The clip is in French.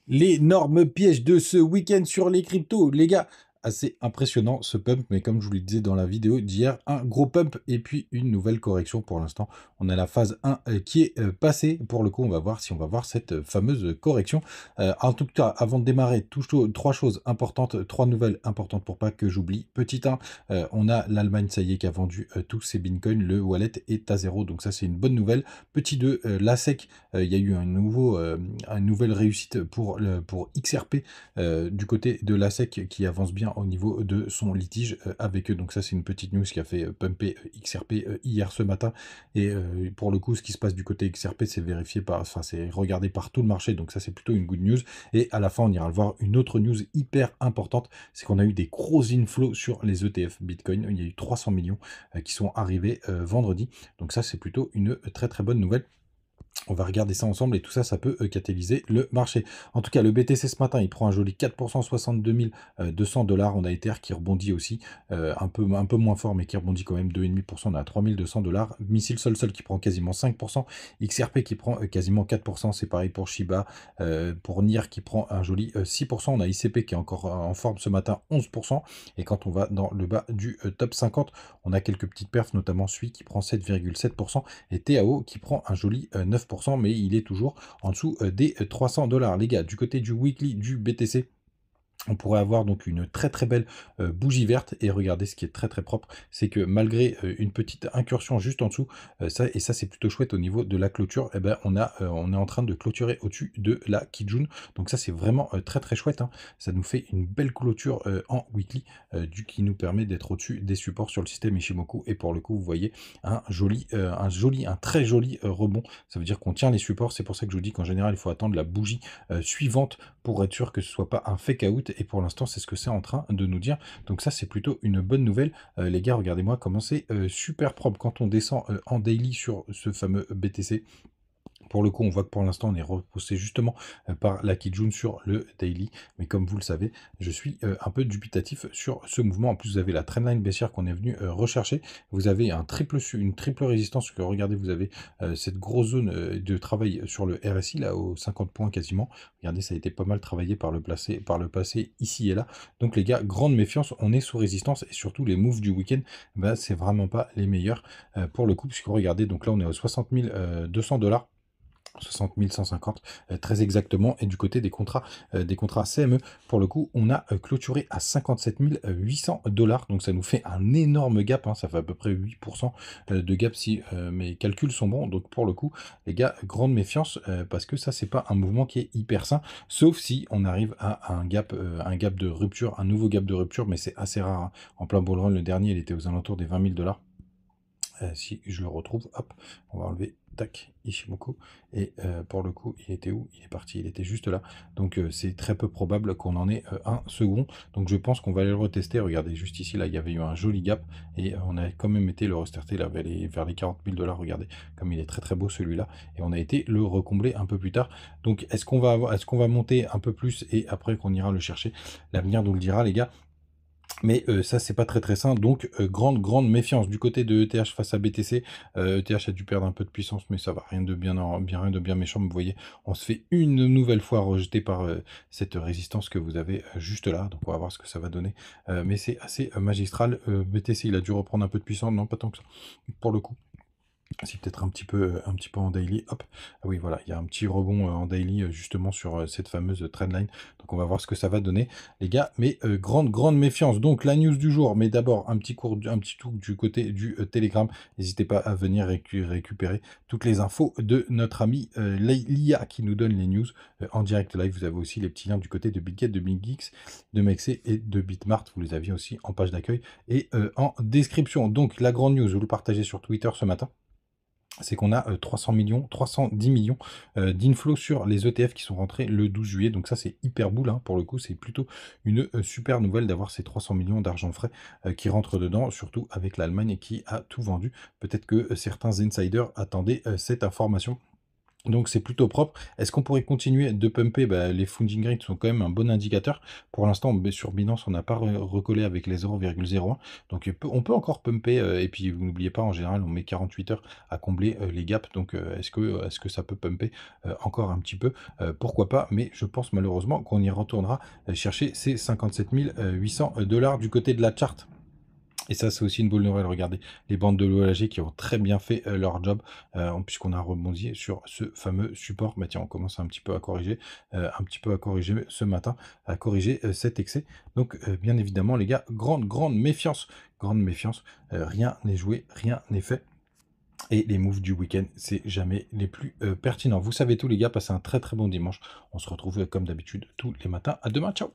L'énorme piège de ce week-end sur les cryptos, les gars. Assez impressionnant ce pump, mais comme je vous le disais dans la vidéo d'hier, un gros pump et puis une nouvelle correction pour l'instant. On a la phase 1 qui est passée. Pour le coup, on va voir si on va voir cette fameuse correction. En tout cas, avant de démarrer, trois choses importantes, trois nouvelles importantes pour pas que j'oublie. Petit 1, on a l'Allemagne, ça y est, qui a vendu tous ses bitcoins. Le wallet est à zéro, donc ça c'est une bonne nouvelle. Petit 2, la SEC, il y a eu une nouvelle réussite pour XRP du côté de la SEC qui avance bien au niveau de son litige avec eux. Donc ça, c'est une petite news qui a fait pumper XRP hier ce matin. Et pour le coup, ce qui se passe du côté XRP, c'est vérifié par, enfin, c'est regardé par tout le marché. Donc ça, c'est plutôt une good news. Et à la fin, on ira le voir une autre news hyper importante, c'est qu'on a eu des gros inflows sur les ETF Bitcoin. Il y a eu 300 millions qui sont arrivés vendredi. Donc ça, c'est plutôt une très très bonne nouvelle. On va regarder ça ensemble et tout ça, ça peut catalyser le marché. En tout cas, le BTC ce matin, il prend un joli 4%, 62 200 $. On a Ether qui rebondit aussi, un peu moins fort, mais qui rebondit quand même 2,5%. On a 3200 $. Missile Sol qui prend quasiment 5%. XRP qui prend quasiment 4%. C'est pareil pour Shiba. Pour NIR qui prend un joli 6%. On a ICP qui est encore en forme ce matin, 11%. Et quand on va dans le bas du top 50, on a quelques petites perfs, notamment celui qui prend 7,7%. Et TAO qui prend un joli 9%, mais il est toujours en dessous des 300 $. Les gars, du côté du weekly du BTC, on pourrait avoir donc une très très belle bougie verte. Et regardez, ce qui est très très propre, c'est que malgré une petite incursion juste en dessous, ça c'est plutôt chouette au niveau de la clôture, et ben on est en train de clôturer au-dessus de la Kijun. Donc ça c'est vraiment très très chouette, hein. Ça nous fait une belle clôture en weekly qui nous permet d'être au-dessus des supports sur le système Ishimoku. Et pour le coup, vous voyez un très joli rebond. Ça veut dire qu'on tient les supports. C'est pour ça que je vous dis qu'en général il faut attendre la bougie suivante pour être sûr que ce soit pas un fake out. Et pour l'instant, c'est ce que c'est en train de nous dire. Donc ça, c'est plutôt une bonne nouvelle. Les gars, regardez-moi comment c'est super propre. Quand on descend en daily sur ce fameux BTC, pour le coup, on voit que pour l'instant, on est repoussé justement par la Kijun sur le daily. Mais comme vous le savez, je suis un peu dubitatif sur ce mouvement. En plus, vous avez la trendline baissière qu'on est venu rechercher. Vous avez une triple résistance. Que regardez, vous avez cette grosse zone de travail sur le RSI, là, aux 50 points quasiment. Regardez, ça a été pas mal travaillé par le passé ici et là. Donc les gars, grande méfiance. On est sous résistance. Et surtout, les moves du week-end, bah, c'est vraiment pas les meilleurs pour le coup. Puisque regardez, donc là, on est aux 60 200 $. 60 150 très exactement. Et du côté des contrats CME, pour le coup, on a clôturé à 57 800 $. Donc ça nous fait un énorme gap, hein. Ça fait à peu près 8% de gap si mes calculs sont bons. Donc pour le coup, les gars, grande méfiance parce que ça, c'est pas un mouvement qui est hyper sain, sauf si on arrive à un gap de rupture, un nouveau gap de rupture, mais c'est assez rare, hein. En plein bull run, le dernier, il était aux alentours des 20 000 $. Si je le retrouve, hop, on va enlever, tac, Ishimoku, et pour le coup, il était où? Il est parti, il était juste là, donc c'est très peu probable qu'on en ait un second, donc je pense qu'on va aller le retester. Regardez, juste ici, là, il y avait eu un joli gap, et on a quand même été le restarter là, vers les 40 000 $, regardez, comme il est très très beau celui-là, et on a été le recombler un peu plus tard. Donc est-ce qu'on va monter un peu plus, et après qu'on ira le chercher? L'avenir nous le dira, les gars. Mais ça, c'est pas très très sain, donc grande méfiance du côté de ETH face à BTC. ETH a dû perdre un peu de puissance, mais ça va, rien de bien méchant. Vous voyez, on se fait une nouvelle fois rejeter par cette résistance que vous avez juste là. Donc on va voir ce que ça va donner. Mais c'est assez magistral. BTC, il a dû reprendre un peu de puissance, non, pas tant que ça, pour le coup. C'est peut-être un petit peu en daily. Hop, ah oui, voilà, il y a un petit rebond en daily justement sur cette fameuse trendline. Donc on va voir ce que ça va donner, les gars. Mais grande méfiance. Donc la news du jour. Mais d'abord un petit tour du côté du Telegram. N'hésitez pas à venir récupérer toutes les infos de notre ami Lia qui nous donne les news en direct live. Vous avez aussi les petits liens du côté de BitGet, de BitGeeks, de Mexé et de Bitmart. Vous les aviez aussi en page d'accueil et en description. Donc la grande news, vous le partagez sur Twitter ce matin, c'est qu'on a 310 millions d'inflows sur les ETF qui sont rentrés le 12 juillet. Donc ça, c'est hyper boule, hein. Pour le coup, c'est plutôt une super nouvelle d'avoir ces 300 millions d'argent frais qui rentrent dedans, surtout avec l'Allemagne qui a tout vendu. Peut-être que certains insiders attendaient cette information. Donc c'est plutôt propre. Est-ce qu'on pourrait continuer de pumper? Bah, les funding rates sont quand même un bon indicateur. Pour l'instant, sur Binance, on n'a pas recollé avec les 0,01. Donc on peut encore pumper. Et puis vous n'oubliez pas, en général, on met 48 heures à combler les gaps. Donc est-ce que ça peut pumper encore un petit peu? Pourquoi pas? Mais je pense malheureusement qu'on y retournera chercher ces 57 800 $ du côté de la charte. Et ça, c'est aussi une bonne nouvelle. Regardez, les bandes de l'OLG qui ont très bien fait leur job, puisqu'on a rebondi sur ce fameux support. Bah tiens, on commence un petit peu à corriger, ce matin, à corriger cet excès. Donc, bien évidemment, les gars, grande méfiance. Grande méfiance. Rien n'est joué, rien n'est fait. Et les moves du week-end, c'est jamais les plus pertinents. Vous savez tout, les gars, passez un très très bon dimanche. On se retrouve comme d'habitude tous les matins. À demain, ciao!